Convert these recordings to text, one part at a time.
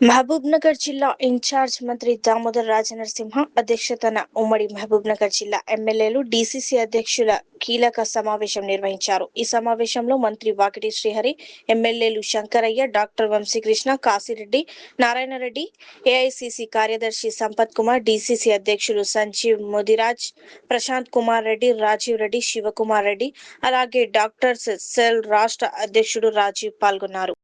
మహబూబ్నగర్ జిల్లా ఇన్ఛార్జ్ మంత్రి దామోదర్ రాజనరసింహ అధ్యక్షతన ఉమ్మడి మహబూబ్నగర్ జిల్లా ఎమ్మెల్యేలు డీసీసీ అధ్యక్షుల కీలక సమావేశం నిర్వహించారు. ఈ సమావేశంలో మంత్రి వాకిటి శ్రీహరి, ఎమ్మెల్యేలు శంకరయ్య, డాక్టర్ వంశీకృష్ణ, కాశీరెడ్డి, నారాయణరెడ్డి, ఏఐసీసీ కార్యదర్శి సంపత్ కుమార్, డీసీసీ అధ్యక్షులు సంజీవ్ ముదిరాజ్, ప్రశాంత్ కుమార్ రెడ్డి, రాజీవ్ రెడ్డి, శివకుమార్ రెడ్డి, అలాగే డాక్టర్స్ సెల్ రాష్ట్ర అధ్యక్షుడు రాజీవ్ పాల్గొన్నారు.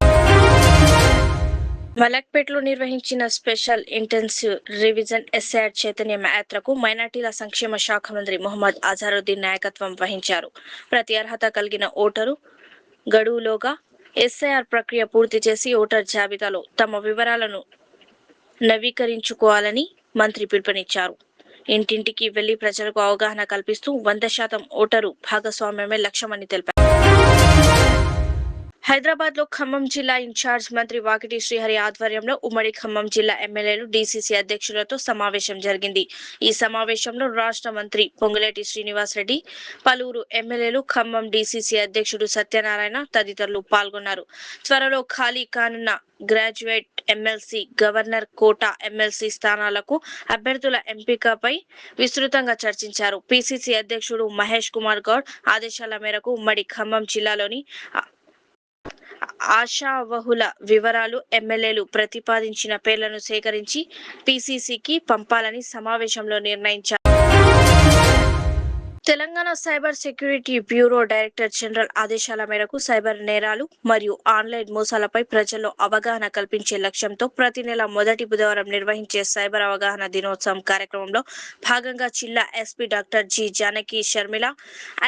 మలక్పేటలో నిర్వహించిన special intensive revision SIR Chaitanya యాత్రకు మైనార్టీల సంక్షేమ శాఖ మంత్రి మొహమ్మద్ అజారుద్దీన్ నాయకత్వం వహించారు. ప్రతి అర్హత కలిగిన ఓటరు గడువులోగా ఎస్ఐఆర్ ప్రక్రియ పూర్తి చేసి ఓటర్ జాబితాలో తమ వివరాలను నవీకరించుకోవాలని మంత్రి పిలుపునిచ్చారు. ఇంటింటికి వెళ్లి ప్రజలకు అవగాహన కల్పిస్తూ 100% ఓటరు భాగస్వామ్యమే లక్ష్యమని తెలిపారు. హైదరాబాద్ లో ఖమ్మం జిల్లా ఇన్ఛార్జ్ మంత్రి వాకిటి శ్రీహరి ఆధ్వర్యంలో ఉమ్మడి ఖమ్మం జిల్లా ఎమ్మెల్యేలు డీసీసీ అధ్యక్షులతో సమావేశం జరిగింది. ఈ సమావేశంలో రాష్ట్ర మంత్రి పొంగులేటి శ్రీనివాస్ రెడ్డి, పలువురు ఎమ్మెల్యేలు, ఖమ్మం డీసీసీ అధ్యక్షుడు సత్యనారాయణ తదితరులు పాల్గొన్నారు. త్వరలో ఖాళీ కానున్న graduate MLC, governor quota MLC స్థానాలకు అభ్యర్థుల ఎంపికపై విస్తృతంగా చర్చించారు. పీసీసీ అధ్యక్షుడు మహేష్ కుమార్ గౌడ్ ఆదేశాల మేరకు ఉమ్మడి ఖమ్మం జిల్లాలోని ఆశావహుల వివరాలు, ఎమ్మెల్యేలు ప్రతిపాదించిన పేర్లను సేకరించి పీసీసీకి పంపాలని సమావేశంలో నిర్ణయించారు. Telangana cyber security bureau director general ఆదేశాల మేరకు సైబర్ నేరాలు మరియు ఆన్లైన్ మోసాలపై ప్రజల్లో అవగాహన కల్పించే లక్ష్యంతో ప్రతి నెల మొదటి బుధవారం నిర్వహించే సైబర్ అవగాహన దినోత్సవం కార్యక్రమంలో భాగంగా జిల్లా SP doctor G Janaki Sharmila,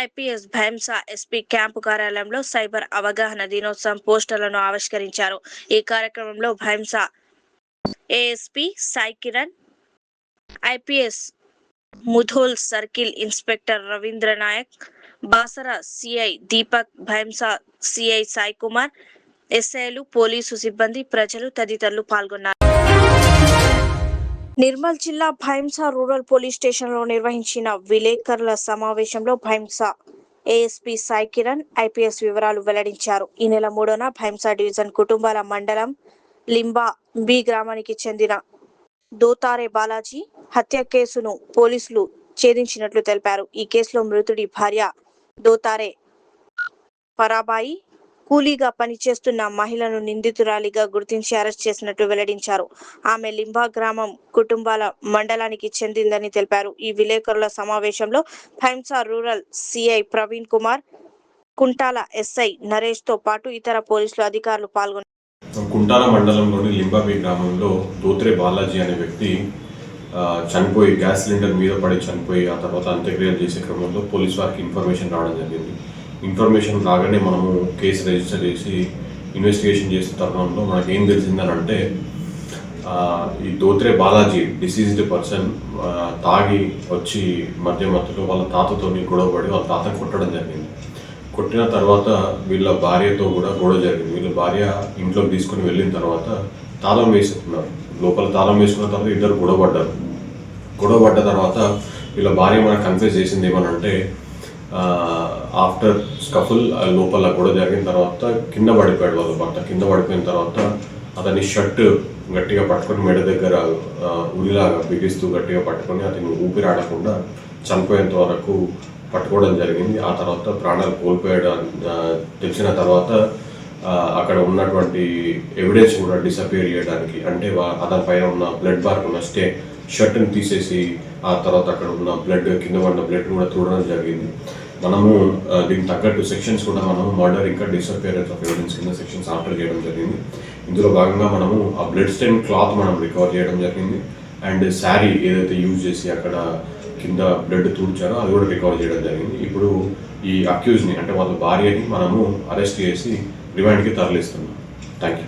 IPS Bhainsa SP camp కార్యాలయంలో సైబర్ అవగాహన దినోత్సవం పోస్టర్లను ఆవిష్కరించారు. ఈ కార్యక్రమంలో Bhainsa ASP Sai Kiran, IPS Mudhol circle inspector Ravindra Naik, Basara CI Deepak, Bhainsa CI Sai Kumar, ఎస్ఐలు, పోలీసు సిబ్బంది, ప్రజలు తదితరులు పాల్గొన్నారు. నిర్మల్ జిల్లా భైంసా రూరల్ పోలీస్ స్టేషన్లో నిర్వహించిన విలేకరుల సమావేశంలో భైంసా ఏఎస్పీ సాయి కిరణ్ ఐపీఎస్ వివరాలు వెల్లడించారు. ఈ నెల 3న భైంసా డివిజన్ కుటుంబాల మండలం లింబా బి గ్రామానికి చెందిన దోతారే బాలాజీ హత్య కేసును పోలీసులు ఛేదించినట్లు తెలిపారు. ఈ కేసులో మృతుడి భార్య దోతారే పరాబాయి కూలీగా పనిచేస్తున్న మహిళను నిందితురాలిగా గుర్తించి అరెస్ట్ చేసినట్లు వెల్లడించారు. ఆమె లింబా గ్రామం కుటుంబాల మండలానికి చెందిందని తెలిపారు. ఈ విలేకరుల సమావేశంలో Bhainsa rural CI Praveen Kumar, Kuntala SI Naresh తో పాటు ఇతర పోలీసులు అధికారులు పాల్గొన్నారు. కుంటాల మండలంలోని లింబాబి గ్రామంలో దోత్రే బాలాజీ అనే వ్యక్తి చనిపోయి గ్యాస్ సిలిండర్ మీద పడి చనిపోయి ఆ తర్వాత అంత్యక్రియలు చేసే క్రమంలో పోలీస్ వారికి ఇన్ఫర్మేషన్ రావడం జరిగింది. ఇన్ఫర్మేషన్ రాగానే మనము కేసు రిజిస్టర్ చేసి ఇన్వెస్టిగేషన్ చేసే తరుణంలో మనకి ఏం తెలిసిందని అంటే ఈ దోత్రే బాలాజీ డిసీజ్డ్ పర్సన్ తాగి వచ్చి మధ్యలో వాళ్ళ తాతతో గొడవపడి వాళ్ళ తాతను కొట్టడం జరిగింది. కొట్టిన తర్వాత వీళ్ళ భార్యతో కూడా గొడవ జరిగింది. వీళ్ళ భార్య ఇంట్లోకి తీసుకుని వెళ్ళిన తర్వాత తాళం వేసుకున్నారు. లోపల తాళం వేసుకున్న తర్వాత ఇద్దరు గొడవపడ్డ తర్వాత వీళ్ళ భార్య మనకు కన్ఫ్యూజ్ చేసింది ఏమనంటే ఆఫ్టర్ స్కఫుల్ లోపల గొడవ జరిగిన తర్వాత కింద పడిపోయాడు వాళ్ళ భర్త. కింద పడిపోయిన తర్వాత అతని షర్ట్ గట్టిగా పట్టుకొని మెడ దగ్గర ఉరిలాగా బిగిస్తూ గట్టిగా పట్టుకొని అతను ఊపిరాడకుండా చనిపోయేంత వరకు పట్టుకోవడం జరిగింది. ఆ తర్వాత ప్రాణాలు కోల్పోయాడు తెలిసిన తర్వాత అక్కడ ఉన్నటువంటి ఎవిడెన్స్ కూడా డిసపియర్ చేయడానికి అంటే అతని పైన ఉన్న బ్లడ్ మార్క్ ఉన్న షర్ట్ని తీసేసి ఆ తర్వాత అక్కడ ఉన్న బ్లడ్ కింద పడిన బ్లడ్ కూడా చూడడం జరిగింది. మనము దీనికి తగ్గట్టు సెక్షన్స్ కూడా మనము మర్డర్ ఇంకా డిసపియరెన్స్ ఆఫ్ ఎవిడెన్స్ కింద సెక్షన్స్ ఆర్డర్ చేయడం జరిగింది. ఇందులో భాగంగా మనము ఆ బ్లడ్ స్టెయిన్ క్లాత్ మనం రికవర్ చేయడం జరిగింది. అండ్ శారీ ఏదైతే యూజ్ చేసి అక్కడ కింద బ్లడ్ తూడ్చారో అది కూడా రికవర్ చేయడం జరిగింది. ఇప్పుడు ఈ అక్యూజ్ని అంటే వాళ్ళ భార్యని మనము అరెస్ట్ చేసి రిమాండ్కి తరలిస్తున్నాం. Thank you.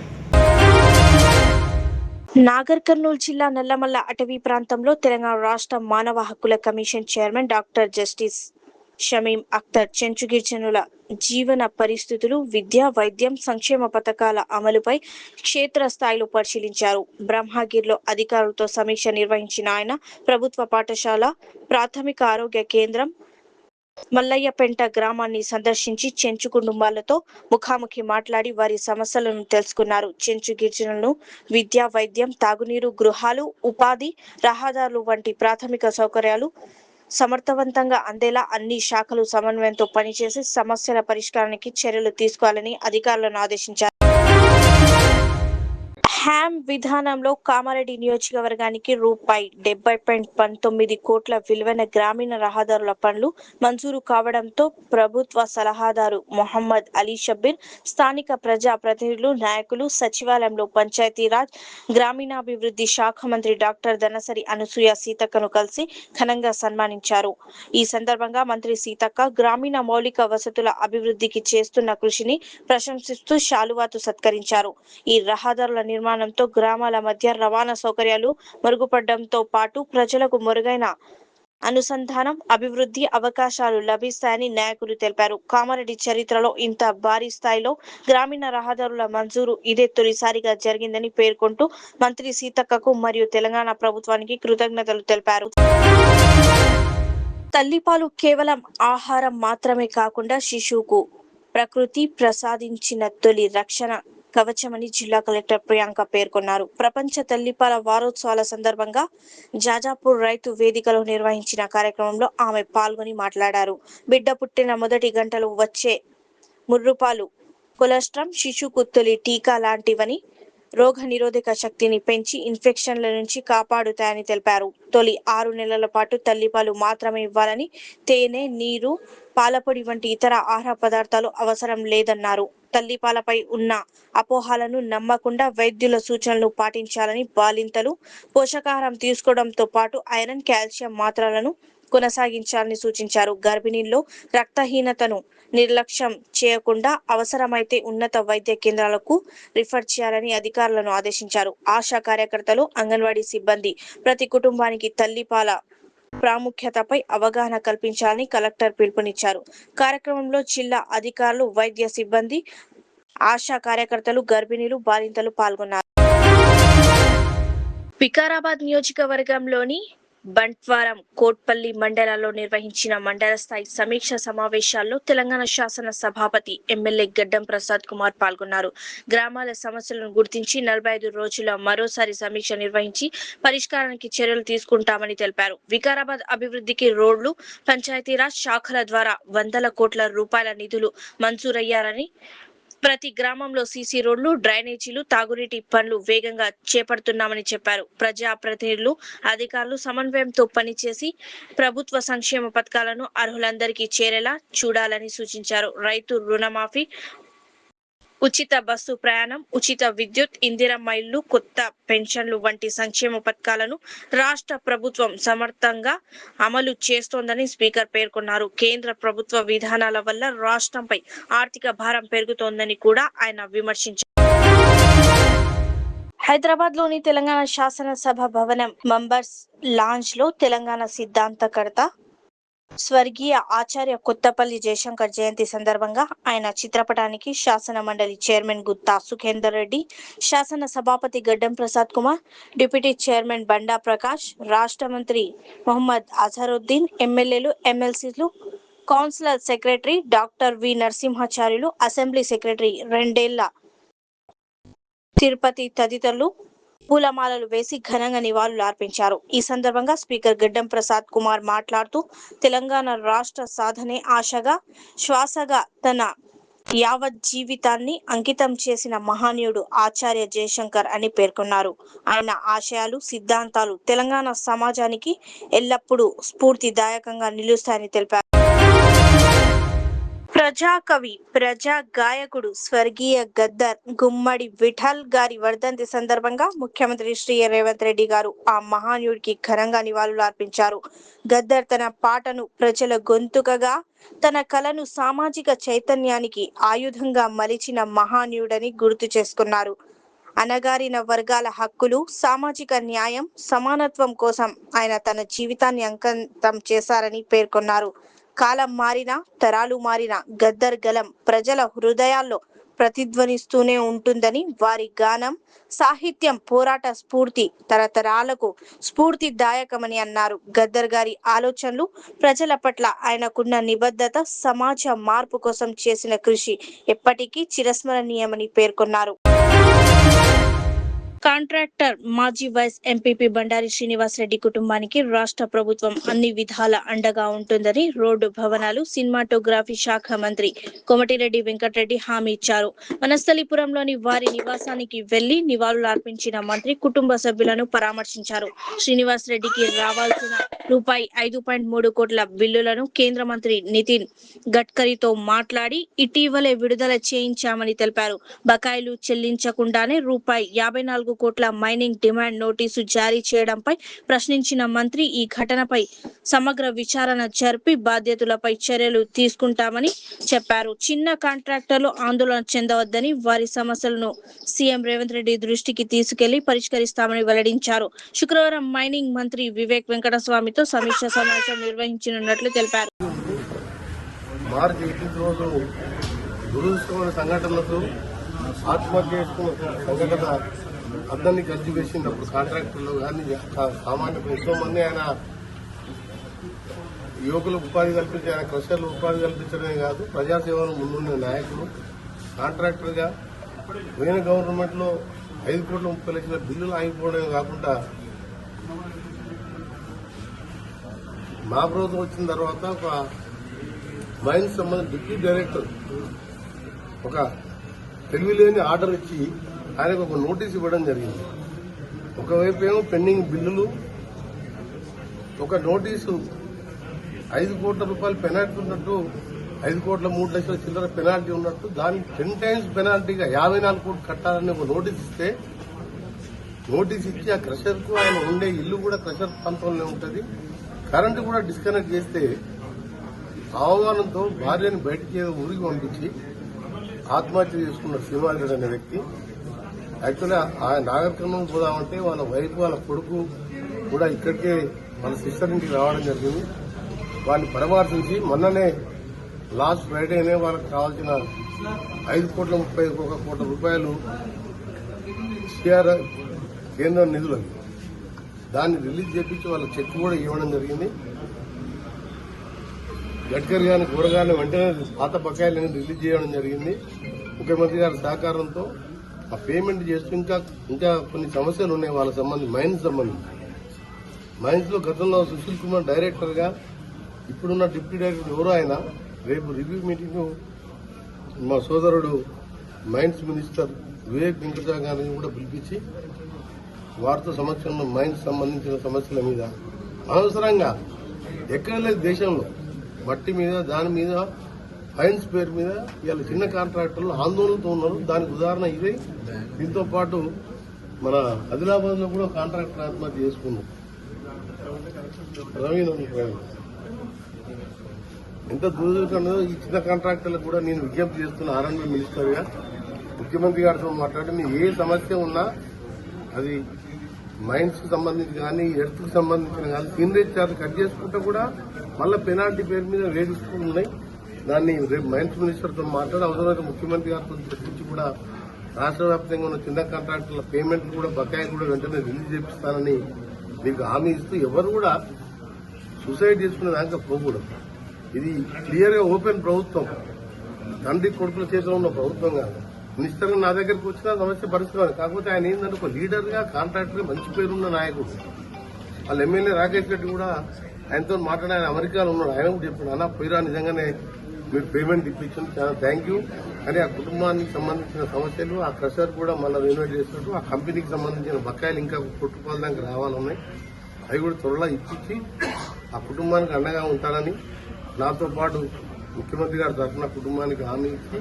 నాగర్ కర్నూలు జిల్లా నల్లమల్ల అటవీ ప్రాంతంలో తెలంగాణ రాష్ట్ర మానవ హక్కుల commission chairman doctor justice Shamim Akhtar Chenchu గిరిజనుల జీవన పరిస్థితులు, విద్య, వైద్యం, సంక్షేమ పథకాల అమలుపై క్షేత్రస్థాయిలో పరిశీలించారు. బ్రహ్మగిరిలో అధికారులతో సమీక్ష నిర్వహించిన ఆయన ప్రభుత్వ పాఠశాల, ప్రాథమిక ఆరోగ్య కేంద్రం, మల్లయ్యపేంట గ్రామాన్ని సందర్శించి చెంచు కుటుంబాలతో ముఖాముఖి మాట్లాడి వారి సమస్యలను తెలుసుకున్నారు. చెంచు గిరిజనులను విద్య, వైద్యం, తాగునీరు, గృహాలు, ఉపాధి, రహదారులు వంటి ప్రాథమిక సౌకర్యాలు సమర్థవంతంగా అందేలా అన్ని శాఖలు సమన్వయంతో పనిచేసి సమస్యల పరిష్కారానికి చర్యలు తీసుకోవాలని అధికారులను ఆదేశించారు. హ్యామ్ విధానంలో కామారెడ్డి నియోజకవర్గానికి రూపాయి 70.19 కోట్ల విలువైన గ్రామీణ రహదారుల పనులు మంజూరు కావడంతో ప్రభుత్వ సలహాదారు మొహమ్మద్ అలీ షబ్బీర్, స్థానిక ప్రజా ప్రతినిధులు, నాయకులు సచివాలయంలో పంచాయతీరాజ్, గ్రామీణాభివృద్ధి శాఖ మంత్రి డాక్టర్ ధనసరి అనసూయ సీతక్కను కలిసి ఘనంగా సన్మానించారు. ఈ సందర్భంగా మంత్రి సీతక్క గ్రామీణ మౌలిక వసతుల అభివృద్ధికి చేస్తున్న కృషిని ప్రశంసిస్తూ శాలువాతో సత్కరించారు. ఈ రహదారుల నిర్మాణంతో గ్రామాల మధ్య రవాణా సౌకర్యాలు మెరుగుపడడంతో పాటు ప్రజలకు మెరుగైన అనుసంధానం, అభివృద్ధి అవకాశాలు లభిస్తాయని నాయకులు తెలిపారు. కామారెడ్డి చరిత్రలో ఇంత భారీ స్థాయిలో గ్రామీణ రహదారుల మంజూరు ఇదే తొలిసారిగా జరిగిందని పేర్కొంటూ మంత్రి సీతక్కకు మరియు తెలంగాణ ప్రభుత్వానికి కృతజ్ఞతలు తెలిపారు. తల్లిపాలు కేవలం ఆహారం మాత్రమే కాకుండా శిశువుకు ప్రకృతి ప్రసాదించిన తొలి రక్షణ కవచమని జిల్లా కలెక్టర్ ప్రియాంక పేర్కొన్నారు. ప్రపంచ తల్లిపాల వారోత్సవాల సందర్భంగా జాజాపూర్ రైతు వేదికలో నిర్వహించిన కార్యక్రమంలో ఆమె పాల్గొని మాట్లాడారు. బిడ్డ పుట్టిన మొదటి గంటలు వచ్చే ముర్రుపాలు కొలెస్ట్రాల్ శిశువుకు తొలి టీకా లాంటివని, రోగ నిరోధక శక్తిని పెంచి ఇన్ఫెక్షన్ల నుంచి కాపాడుతాయని తెలిపారు. తొలి 6 నెలల పాటు తల్లిపాలు మాత్రమే ఇవ్వాలని, తేనె, నీరు, పాలపొడి వంటి ఇతర ఆహార పదార్థాలు అవసరం లేదన్నారు. తల్లిపాలపై ఉన్న అపోహలను నమ్మకుండా వైద్యుల సూచనలు పాటించాలని, బాలింతలు పోషకాహారం తీసుకోవడంతో పాటు ఐరన్, కాల్షియం మాత్రలను కొనసాగించాలని సూచించారు. గర్భిణీల్లో రక్తహీనతను నిర్లక్ష్యం చేయకుండా అవసరమైతే ఉన్నత వైద్య కేంద్రాలకు రిఫర్ చేయాలని అధికారులను ఆదేశించారు. ఆశా కార్యకర్తలు, అంగన్వాడీ సిబ్బంది ప్రతి కుటుంబానికి తల్లిపాల ప్రాముఖ్యతపై అవగాహన కల్పించాలని కలెక్టర్ పిలుపునిచ్చారు. కార్యక్రమంలో జిల్లా అధికారులు, వైద్య సిబ్బంది, ఆశా కార్యకర్తలు, గర్భిణీలు, బాలింతలు పాల్గొన్నారు. వికారాబాద్ నియోజకవర్గంలోని బంట్వారం, కోట్పల్లి మండలాల్లో నిర్వహించిన మండల స్థాయి సమీక్ష సమావేశాల్లో తెలంగాణ శాసన సభాపతి ఎమ్మెల్యే గడ్డం ప్రసాద్ కుమార్ పాల్గొన్నారు. గ్రామాల సమస్యలను గుర్తించి 45 రోజుల మరోసారి సమీక్ష నిర్వహించి పరిష్కారానికి చర్యలు తీసుకుంటామని తెలిపారు. వికారాబాద్ అభివృద్ధికి రోడ్లు, పంచాయతీరాజ్ శాఖల ద్వారా వందల కోట్ల రూపాయల నిధులు మంజూరయ్యారని, ప్రతి గ్రామంలో సీసీ రోడ్లు, డ్రైనేజీలు, తాగునీటి పనులు వేగంగా చేపడుతున్నామని చెప్పారు. ప్రజా ప్రతినిధులు, అధికారులు సమన్వయంతో పనిచేసి ప్రభుత్వ సంక్షేమ పథకాలను అర్హులందరికీ చేరేలా చూడాలని సూచించారు. రైతు రుణమాఫీ, ఉచిత బస్సు ప్రయాణం, ఉచిత విద్యుత్, ఇందిరమ్మ ఇళ్లు, కొత్త పెన్షన్లు వంటి సంక్షేమ పథకాలను రాష్ట్ర ప్రభుత్వం సమర్థంగా అమలు చేస్తోందని స్పీకర్ పేర్కొన్నారు. కేంద్ర ప్రభుత్వ విధానాల వల్ల రాష్ట్రంపై ఆర్థిక భారం పెరుగుతోందని కూడా ఆయన విమర్శించారు. హైదరాబాద్ లోని తెలంగాణ శాసనసభ భవనం మెంబర్స్ లాంజ్ లో తెలంగాణ సిద్ధాంతకర్త స్వర్గీయ ఆచార్య కొత్తపల్లి జయశంకర్ జయంతి సందర్భంగా ఆయన చిత్రపటానికి శాసన మండలి చైర్మన్ గుత్తా సుఖేందర్ రెడ్డి, శాసన సభాపతి గడ్డం ప్రసాద్ కుమార్, డిప్యూటీ చైర్మన్ బండా ప్రకాష్, రాష్ట్ర మంత్రి మొహమ్మద్ అజహరుద్దీన్, ఎమ్మెల్యేలు, ఎమ్మెల్సీలు, councillor secretary doctor V Narasimhacharyulu, assembly secretary రెండేళ్ల తిరుపతి తదితరులు పూలమాలలు వేసి ఘనంగా నివాళులు అర్పించారు. ఈ సందర్భంగా స్పీకర్ గడ్డం ప్రసాద్ కుమార్ మాట్లాడుతూ తెలంగాణ రాష్ట్ర సాధనే ఆశగా, శ్వాసగా తన యావత్ జీవితాన్ని అంకితం చేసిన మహనీయుడు ఆచార్య జయశంకర్ అని పేర్కొన్నారు. ఆయన ఆశయాలు, సిద్ధాంతాలు తెలంగాణ సమాజానికి ఎల్లప్పుడూ స్ఫూర్తిదాయకంగా నిలుస్తాయని తెలిపారు. ప్రజాకవి, ప్రజా గాయకుడు స్వర్గీయ గద్దర్ గుమ్మడి విఠల్ గారి వర్ధంతి సందర్భంగా ముఖ్యమంత్రి శ్రీ రేవంత్ రెడ్డి గారు ఆ మహానీయుడికి ఘనంగా నివాళులు అర్పించారు. గద్దర్ తన పాటను ప్రజల గొంతుకగా, తన కళను సామాజిక చైతన్యానికి ఆయుధంగా మలిచిన మహానీయుడని గుర్తు చేసుకున్నారు. అణగారిన వర్గాల హక్కులు, సామాజిక న్యాయం, సమానత్వం కోసం ఆయన తన జీవితాన్ని అంకితం చేశారని పేర్కొన్నారు. కాలం మారినా, తరాలు మారినా గద్దర్ గలం ప్రజల హృదయాల్లో ప్రతిధ్వనిస్తూనే ఉంటుందని, వారి గానం, సాహిత్యం పోరాట స్ఫూర్తి తరతరాలకు స్ఫూర్తిదాయకమని అన్నారు. గద్దర్ గారి ఆలోచనలు, ప్రజల పట్ల ఆయనకున్న నిబద్ధత, సమాజ మార్పు కోసం చేసిన కృషి ఎప్పటికీ చిరస్మరణీయమని పేర్కొన్నారు. కాంట్రాక్టర్ మాజీ వైస్ ఎంపీపీ బండారి శ్రీనివాస్ రెడ్డి కుటుంబానికి రాష్ట్ర ప్రభుత్వం అన్ని విధాల అండగా ఉంటుందని రోడ్డు, భవనాలు, సినిమాటోగ్రఫీ శాఖ మంత్రి కోమటిరెడ్డి వెంకటరెడ్డి హామీ ఇచ్చారు. వనస్థలిపురంలోని వారి నివాసానికి వెళ్లి నివాళులర్పించిన మంత్రి కుటుంబ సభ్యులను పరామర్శించారు. శ్రీనివాస్ రెడ్డికి రావాల్సిన రూపాయి 5.3 కోట్ల బిల్లులను కేంద్ర మంత్రి నితిన్ గడ్కరీతో మాట్లాడి ఇటీవలే విడుదల చేయించామని తెలిపారు. బకాయిలు చెల్లించకుండానే రూపాయి 54 కోట్ల మైనింగ్ డిమాండ్ నోటీసు జారీ చేయడంపై ప్రశ్నించిన మంత్రి ఈ ఘటనపై సమగ్ర విచారణ జరిపి బాధ్యతలపై చర్యలు తీసుకుంటామని చెప్పారు. చిన్న కాంట్రాక్టర్లు ఆందోళన చెందవద్దని, వారి సమస్యలను సీఎం రేవంత్ రెడ్డి దృష్టికి తీసుకెళ్లి పరిష్కరిస్తామని వెల్లడించారు. శుక్రవారం మైనింగ్ మంత్రి వివేక్ వెంకటస్వామితో సమీక్ష సమావేశం నిర్వహించనున్నట్లు తెలిపారు. మార్చి 8 రోజు దురదృష్టమైన సంఘటనలతో ఆత్మహత్య చేసుకున్న సంఘటన అందరినీ కలిసి వేసినప్పుడు కాంట్రాక్టర్లు కానీ సామాన్య ఎంతో మంది ఆయన యువకులకు ఉపాధి కల్పించి, ఆయన క్రషర్లు ఉపాధి కల్పించడమే కాదు, ప్రజాసేవను ముందున్న నాయకులు. కాంట్రాక్టర్గా పోయిన గవర్నమెంట్ లో 5 కోట్ల 30 లక్షల బిల్లులు ఆగిపోవడమే కాకుండా మా ప్రభుత్వం వచ్చిన తర్వాత ఒక మైన్స్ సంబంధించిన డిప్యూటీ డైరెక్టర్ ఒక తెలివిలేని ఆర్డర్ ఇచ్చి ఆయనకు ఒక నోటీస్ ఇవ్వడం జరిగింది. ఒకవైపు ఏమో పెండింగ్ బిల్లులు, ఒక నోటీసు 5 కోట్ల రూపాయలు పెనాల్టీ ఉన్నట్టు, 5 కోట్ల 3 లక్షల చిల్లర పెనాల్టీ ఉన్నట్టు, దానికి 10 టైమ్స్ పెనాల్టీగా 54 కోట్లు కట్టాలని ఒక నోటీస్ ఇస్తే, నోటీస్ ఇచ్చి ఆ క్రషర్కు ఆయన ఉండే ఇల్లు కూడా క్రషర్ ప్రాంతంలో ఉంటుంది, కరెంటు కూడా డిస్కనెక్ట్ చేస్తే అవమానంతో భార్యను బయటికి ఊరికి పంపించి ఆత్మహత్య చేసుకున్నాడు శ్రీనివాస్ అనే వ్యక్తి. యాక్చువల్లీ ఆయన నాగరికర్ణం పోదామంటే వాళ్ళ వైఫ్, వాళ్ళ కొడుకు కూడా ఇక్కడికే వాళ్ళ సిస్టర్ ఇంటికి రావడం జరిగింది. వాళ్ళని పరామర్శించి మొన్ననే లాస్ట్ ఫ్రైడేనే వాళ్ళకి కావాల్సిన 5 కోట్ల 31 కోట్ల రూపాయలు సిఆర్ కేంద్ర నిధులు దాన్ని రిలీజ్ చేపించి వాళ్ళ చెక్ కూడా ఇవ్వడం జరిగింది. గడ్కరీ గారిని కూరగాయలు వెంటనే పాత బకాయిలను రిలీజ్ చేయడం జరిగింది. ముఖ్యమంత్రి గారి సహకారంతో ఆ పేమెంట్ చేస్తూ ఇంకా కొన్ని సమస్యలు ఉన్నాయి వాళ్ళ సంబంధించి, మైన్స్ లో గతంలో సుశీల్ కుమార్ డైరెక్టర్ గా, ఇప్పుడున్న డిప్యూటీ డైరెక్టర్ ఎవరో ఆయన రేపు రివ్యూ మీటింగ్ మా సోదరుడు మైన్స్ మినిస్టర్ వివేక్ వెంకటస్వామి గారిని కూడా పిలిపించి వారితో సమక్షంలో మైన్స్ సంబంధించిన సమస్యల మీద అనవసరంగా ఎక్కడ లేదు దేశంలో మట్టి మీద దాని మీద ఫైన్స్ పేరు మీద ఇవాళ చిన్న కాంట్రాక్టర్లు ఆందోళనతో ఉన్నారు. దానికి ఉదాహరణ ఇదే. దీంతో పాటు మన ఆదిలాబాద్ లో కూడా కాంట్రాక్టర్ ఆత్మహత్య చేసుకున్నారు. ఎంత దురదృష్టంగా ఈ చిన్న కాంట్రాక్టర్లకు కూడా నేను విజ్ఞప్తి చేస్తున్న ఆర్ఎండ్బి మినిస్టర్ గా, ముఖ్యమంత్రి గారితో మాట్లాడి మీ ఏ సమస్య ఉన్నా అది మైన్స్ కు సంబంధించి కానీ, ఎర్త్ కు సంబంధించిన కానీ, సీనరేజ్ ఛార్జ్ కట్ చేసుకుంటే కూడా మళ్ళీ పెనాల్టీ పేరు మీద వేధిస్తూ ఉన్నాయి. దాన్ని రేపు మైన్స్ మినిస్టర్ తో మాట్లాడి అవసరమైతే ముఖ్యమంత్రి గారితో చర్చించి కూడా రాష్ట్ర వ్యాప్తంగా ఉన్న చిన్న కాంట్రాక్టర్ల పేమెంట్ కూడా బకాయి కూడా వెంటనే రిలీజ్ చేపిస్తానని మీకు హామీ ఇస్తూ, ఎవరు కూడా సూసైడ్ చేసుకునే దాకా పోకూడదు. ఇది క్లియర్ గా ఓపెన్ ప్రభుత్వం, తండ్రి కొడుకుల చేతిలో ఉన్న ప్రభుత్వం కాదు. మినిస్టర్ నా దగ్గరికి వచ్చిన సమస్య పరిష్కారం. కాకపోతే ఆయన ఏంటంటే ఒక లీడర్ గా, కాంట్రాక్టర్ మంచి పేరున్న నాయకుడు. వాళ్ళ ఎమ్మెల్యే రాకేష్ రెడ్డి కూడా ఆయనతో మాట్లాడి, ఆయన అమెరికాలో ఉన్నాడు, ఆయన కూడా చెప్పాడు, అన్న పోయిరా నిజంగానే మీరు పేమెంట్ ఇప్పించారు, చాలా థ్యాంక్ యూ. కానీ ఆ కుటుంబానికి సంబంధించిన సమస్యలు, ఆ క్రషర్ కూడా మళ్ళీ రినోవేట్ చేసినట్టు, ఆ కంపెనీకి సంబంధించిన బకాయిలు ఇంకా కొట్టుకోవాలి దానికి రావాలన్నాయి, అవి కూడా త్వరలో ఇప్పించి ఆ కుటుంబానికి అండగా ఉంటానని నాతో పాటు ముఖ్యమంత్రి గారి తరఫున కుటుంబానికి హామీ ఇచ్చి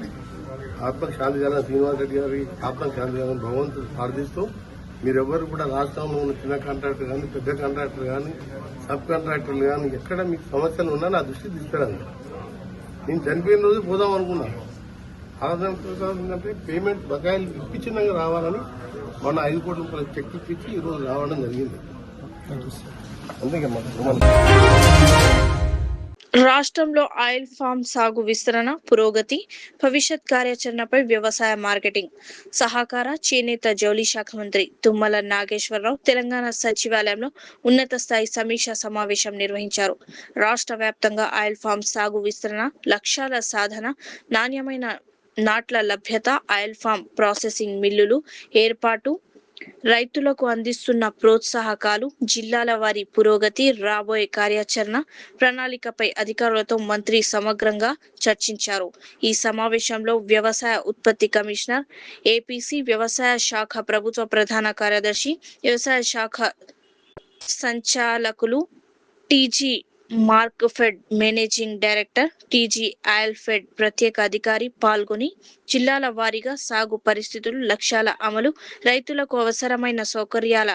ఆత్మకు శాంతి కలగాలని, శ్రీనివాస్ రెడ్డి గారి ఆత్మకు శాంతి కలగాలని భగవంతుడు ప్రార్థిస్తూ, మీరెవ్వరు కూడా రాష్ట్రంలో ఉన్న చిన్న కాంట్రాక్టర్ కానీ, పెద్ద కాంట్రాక్టర్ కానీ, సబ్ కాంట్రాక్టర్లు కానీ ఎక్కడ మీకు సమస్యలు ఉన్నా నా దృష్టికి తీసుకురండి. నేను చనిపోయిన రోజు పోదాం అనుకున్నా. ఏంటంటే పేమెంట్ బకాయిలు ఇప్పించినాక రావాలని మొన్న 5 కోట్ల రూపాయలు చెక్ ఇప్పించి ఈ రోజు రావడం జరిగింది. అందుకే రాష్ట్రంలో ఆయిల్ ఫామ్ సాగు విస్తరణ పురోగతి, భవిష్యత్ కార్యాచరణపై వ్యవసాయ మార్కెటింగ్ సహకార చేనేత జౌళి శాఖ మంత్రి తుమ్మల నాగేశ్వరరావు తెలంగాణ సచివాలయంలో ఉన్నత స్థాయి సమీక్షా సమావేశం నిర్వహించారు. రాష్ట్ర వ్యాప్తంగా ఆయిల్ ఫామ్ సాగు విస్తరణ లక్ష్యాల సాధన, నాణ్యమైన నాట్ల లభ్యత, ఆయిల్ ఫామ్ ప్రాసెసింగ్ మిల్లులు ఏర్పాటు, రైతులకు అందిస్తున్న ప్రోత్సాహకాలు, జిల్లాల వారి పురోగతి, రాబోయే కార్యాచరణ ప్రణాళికపై అధికారులతో మంత్రి సమగ్రంగా చర్చించారు. ఈ సమావేశంలో వ్యవసాయ ఉత్పత్తి కమిషనర్, ఏపీసీ వ్యవసాయ శాఖ ప్రభుత్వ ప్రధాన కార్యదర్శి, వ్యవసాయ శాఖ సంచాలకులు, TG Markfed managing director, TG oil fed ప్రత్యేక అధికారి పాల్గొని జిల్లాల వారీగా సాగు పరిస్థితులు, లక్ష్యాల అమలు, రైతులకు అవసరమైన సౌకర్యాల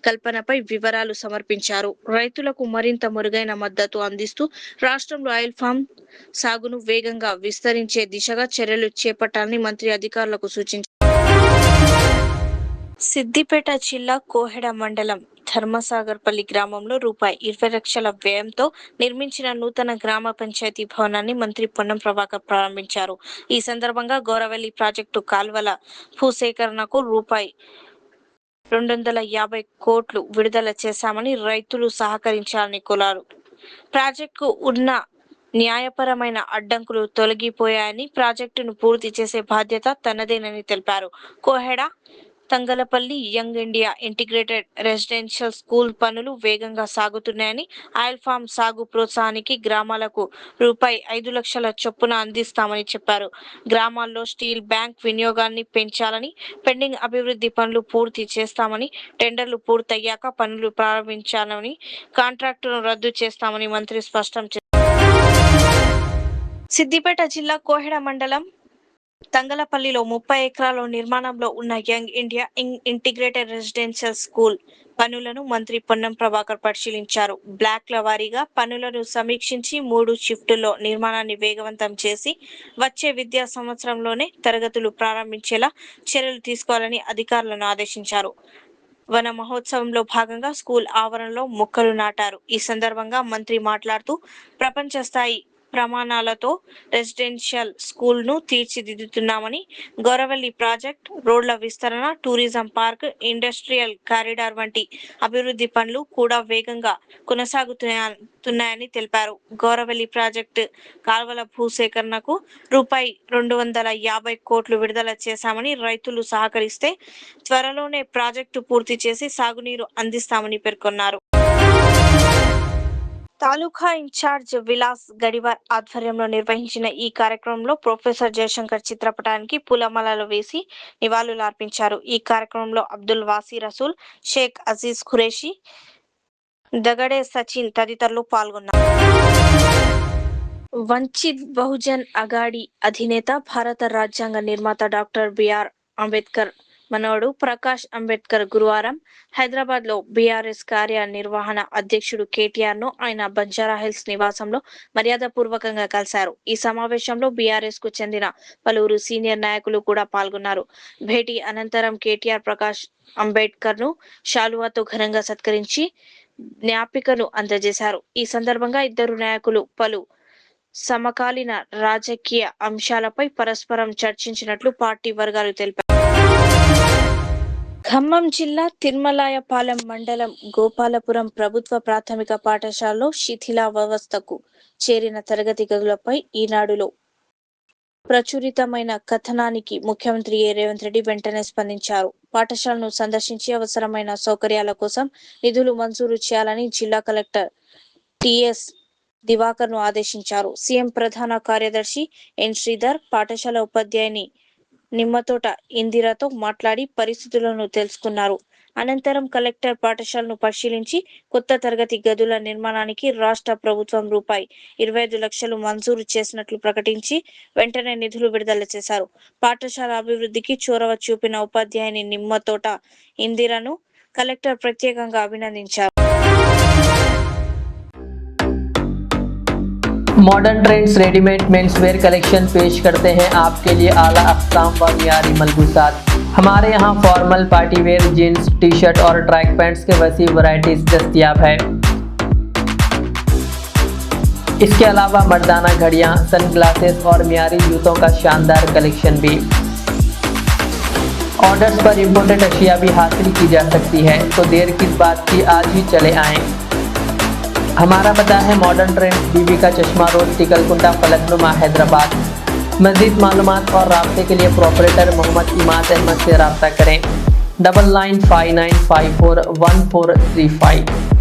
కల్పనపై వివరాలు సమర్పించారు. రైతులకు మరింత మెరుగైన మద్దతు అందిస్తూ రాష్ట్రంలో ఆయిల్ ఫామ్ సాగును వేగంగా విస్తరించే దిశగా చర్యలు చేపట్టాలని మంత్రి అధికారులకు సూచించారు. సిద్దిపేట జిల్లా కోహెడ మండలం ధర్మసాగర్పల్లి గ్రామంలో రూపాయి 20 లక్షల వ్యయంతో నిర్మించిన నూతన గ్రామ పంచాయతీ భవనాన్ని మంత్రి పొన్నం ప్రభాకర్ ప్రారంభించారు. ఈ సందర్భంగా గౌరవెల్లి ప్రాజెక్టు కాల్వల భూసేకరణకు రూపాయి 250 కోట్లు విడుదల చేశామని, రైతులు సహకరించాలని కోరారు. ప్రాజెక్టుకు ఉన్న న్యాయపరమైన అడ్డంకులు తొలగిపోయాయని, ప్రాజెక్టును పూర్తి చేసే బాధ్యత తనదేనని తెలిపారు. Koheda Thangallapalli young India integrated residential school పనులు వేగంగా సాగుతున్నాయని, ఆయిల్ ఫామ్ సాగు ప్రోత్సాహానికి గ్రామాలకు రూపాయి 5 లక్షల చొప్పున అందిస్తామని చెప్పారు. గ్రామాల్లో స్టీల్ బ్యాంక్ వినియోగాన్ని పెంచాలని, పెండింగ్ అభివృద్ధి పనులు పూర్తి చేస్తామని, టెండర్లు పూర్తయ్యాక పనులు ప్రారంభించాలని, కాంట్రాక్టును రద్దు చేస్తామని మంత్రి స్పష్టం చేశారు. సిద్దిపేట జిల్లా కోహెడ మండలం తంగలపల్లిలో 30 ఎకరాల నిర్మాణంలో ఉన్న young India integrated residential school పనులను మంత్రి పొన్నం ప్రభాకర్ పరిశీలించారు. బ్లాక్ల వారీగా పనులను సమీక్షించి 3 షిఫ్టుల్లో నిర్మాణాన్ని వేగవంతం చేసి వచ్చే విద్యా సంవత్సరంలోనే తరగతులు ప్రారంభించేలా చర్యలు తీసుకోవాలని అధికారులను ఆదేశించారు. వన మహోత్సవంలో భాగంగా స్కూల్ ఆవరణలో మొక్కలు నాటారు. ఈ సందర్భంగా మంత్రి మాట్లాడుతూ ప్రపంచ స్థాయి ప్రమాణాలతో రెసిడెన్షియల్ స్కూల్ ను తీర్చిదిద్దుతున్నామని, గౌరవెల్లి ప్రాజెక్ట్, రోడ్ల విస్తరణ, టూరిజం పార్క్, ఇండస్ట్రియల్ కారిడార్ వంటి అభివృద్ధి పనులు కూడా వేగంగా కొనసాగుతున్నాయని తెలిపారు. గౌరవెల్లి ప్రాజెక్టు కాల్వల భూసేకరణకు రూపాయి 250 కోట్లు విడుదల చేశామని, రైతులు సహకరిస్తే త్వరలోనే ప్రాజెక్టు పూర్తి చేసి సాగునీరు అందిస్తామని పేర్కొన్నారు. తాలూకా ఇన్ఛార్జ్ విలాస్ గడివార్ ఆధ్వర్యంలో నిర్వహించిన ఈ కార్యక్రమంలో ప్రొఫెసర్ జయశంకర్ చిత్రపటానికి పూలమాలలు వేసి నివాళులర్పించారు. ఈ కార్యక్రమంలో అబ్దుల్ వాసీ రసూల్, షేక్ అజీజ్ ఖురేషి, దగడే సచిన్ తదితరులు పాల్గొన్నారు. వంచిత్ బహుజన్ అగాడి అధినేత, భారత రాజ్యాంగ నిర్మాత డాక్టర్ బిఆర్ అంబేద్కర్ మనవడు ప్రకాష్ అంబేద్కర్ గురువారం హైదరాబాద్ లో బీఆర్ఎస్ కార్యనిర్వహణ అధ్యక్షుడు కేటీఆర్ ను ఆయన బంజారా హిల్స్ నివాసంలో మర్యాదపూర్వకంగా కలిశారు. ఈ సమావేశంలో బీఆర్ఎస్ కు చెందిన పలువురు సీనియర్ నాయకులు కూడా పాల్గొన్నారు. భేటీ అనంతరం కేటీఆర్ ప్రకాష్ అంబేద్కర్ ను శాలువాతో ఘనంగా సత్కరించి జ్ఞాపికను అందజేశారు. ఈ సందర్భంగా ఇద్దరు నాయకులు పలు సమకాలీన రాజకీయ అంశాలపై పరస్పరం చర్చించినట్లు పార్టీ వర్గాలు తెలిపారు. ఖమ్మం జిల్లా తిరుమలాయపాలెం మండలం గోపాలపురం ప్రభుత్వ ప్రాథమిక పాఠశాలలో శిథిలావస్థకు చేరిన తరగతి గదులపై ఈనాడులో ప్రచురితమైన కథనానికి ముఖ్యమంత్రి రేవంత్ రెడ్డి వెంటనే స్పందించారు. పాఠశాలను సందర్శించి అవసరమైన సౌకర్యాల కోసం నిధులు మంజూరు చేయాలని జిల్లా కలెక్టర్ టిఎస్ దివాకర్ ను ఆదేశించారు. సీఎం ప్రధాన కార్యదర్శి ఎన్ శ్రీధర్ పాఠశాల ఉపాధ్యాయుని నిమ్మతోట ఇందిరతో మాట్లాడి పరిస్థితులను తెలుసుకున్నారు. అనంతరం కలెక్టర్ పాఠశాలను పరిశీలించి కొత్త తరగతి గదుల నిర్మాణానికి రాష్ట్ర ప్రభుత్వం రూపాయి 25 లక్షలు మంజూరు చేసినట్లు ప్రకటించి వెంటనే నిధులు విడుదల చేశారు. పాఠశాల అభివృద్ధికి చొరవ చూపిన ఉపాధ్యాయుని నిమ్మతోట ఇందిరను కలెక్టర్ ప్రత్యేకంగా అభినందించారు. Modern trends readymade men's wear collection पेश करते हैं आपके लिए आला अक़साम व मियारी मलबूसात। हमारे यहाँ formal party wear jeans T shirt और ट्रैक पैंट्स के वसी वैरायटीज दस्तयाब है। इसके अलावा मर्दाना घड़ियां, सनग्लासेस और मियारी जूतों का शानदार कलेक्शन भी। ऑर्डर्स पर इम्पोर्टेड अशिया भी हासिल की जा सकती है, तो देर किस बात की, आज ही चले आएं। हमारा पता है मॉडर्न ट्रेंड, बीबी का चश्मा रोड, टिकलकुंडा, फलकनुमा, हैदराबाद। मज़ीद मालूमात और राब्ते के लिए प्रोपरेटर मोहम्मद इमाद अहमद से रब्ता करें। 9959541435।